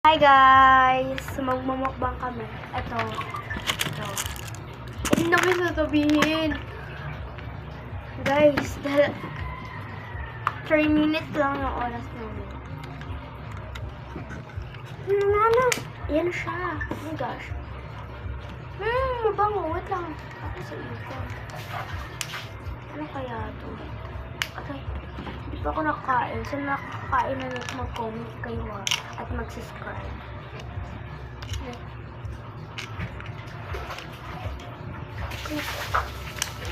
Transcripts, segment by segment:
Hi guys! Magmumukbang kami. Ito. Hindi na kayo sasabihin. Guys, dahil 3 minutes lang yung oras namin. Ano? Yan siya. Oh my gosh. Mabango. Wait lang. Ako sa ipon. Ano kaya ito? Okay. Hindi pa ako nakakain. So nakakain na lang mag-comment kayo at mag-subscribe.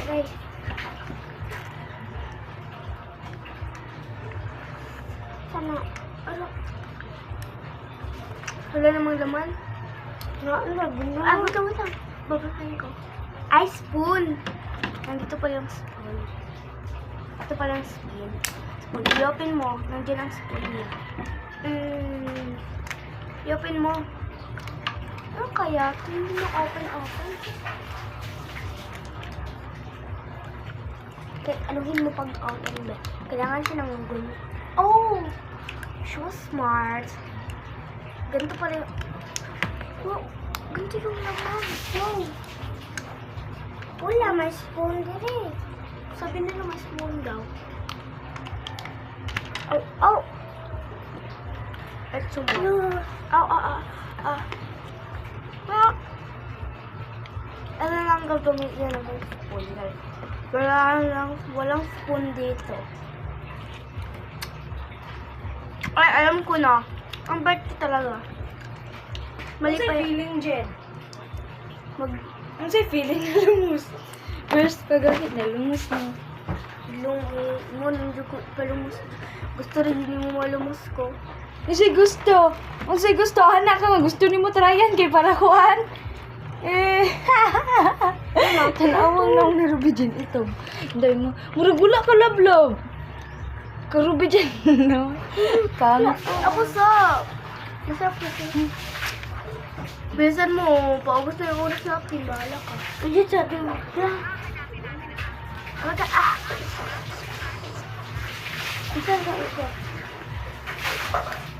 Okay. Sana. Ano? Wala namang laman? Wait lang. Babasahin ko. Ay, spoon! Nandito pa yung spoon. Ito pa lang spoon. Spoon. I-open mo. Nandiyan ang spoon niya. I-open mo. Ano kaya? Hindi mo open. Anuhin mo pag-open ba? Kailangan siya ng gulo. Oh! She was smart. Ganito pala yung... Wow! Ganito yung laman. Wow! Wala, may spoon din eh. Sabi nila may spoon daw. Oh! Ito mo. Ano lang gagamit niya ng spoon, guys. Walang spoon dito. Ay, alam ko na. Ang bait ko talaga. Mali pa yung feeling, Jen? Ano sa'yo feeling na lumus? First, pagkakit na lumus mo. Hindi ko palumos. Gusto rin hindi mo malumos ko. Kasi gusto. Kasi gusto, anak ka. Gusto ni mo tryan kay para kuhan. Tanawang lang na Ruby Jen ito. Hindi mo. Muragula ka lablab. Ka Ruby Jen, no? Pangit. Ako sa... Masarap kasi. Bilisan mo. Paubos na yung oras natin. Bahala ka. Kaya sabi mo. Isa na ito.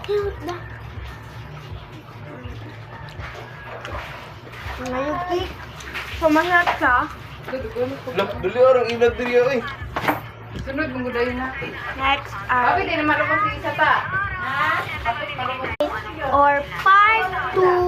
Cute na. Ngayon, cake. Pumasarap siya. Dali orang ilag diri oy. Sunod mong gudayin na. Next, Bakit di na malabas yung isa pa? or part 2.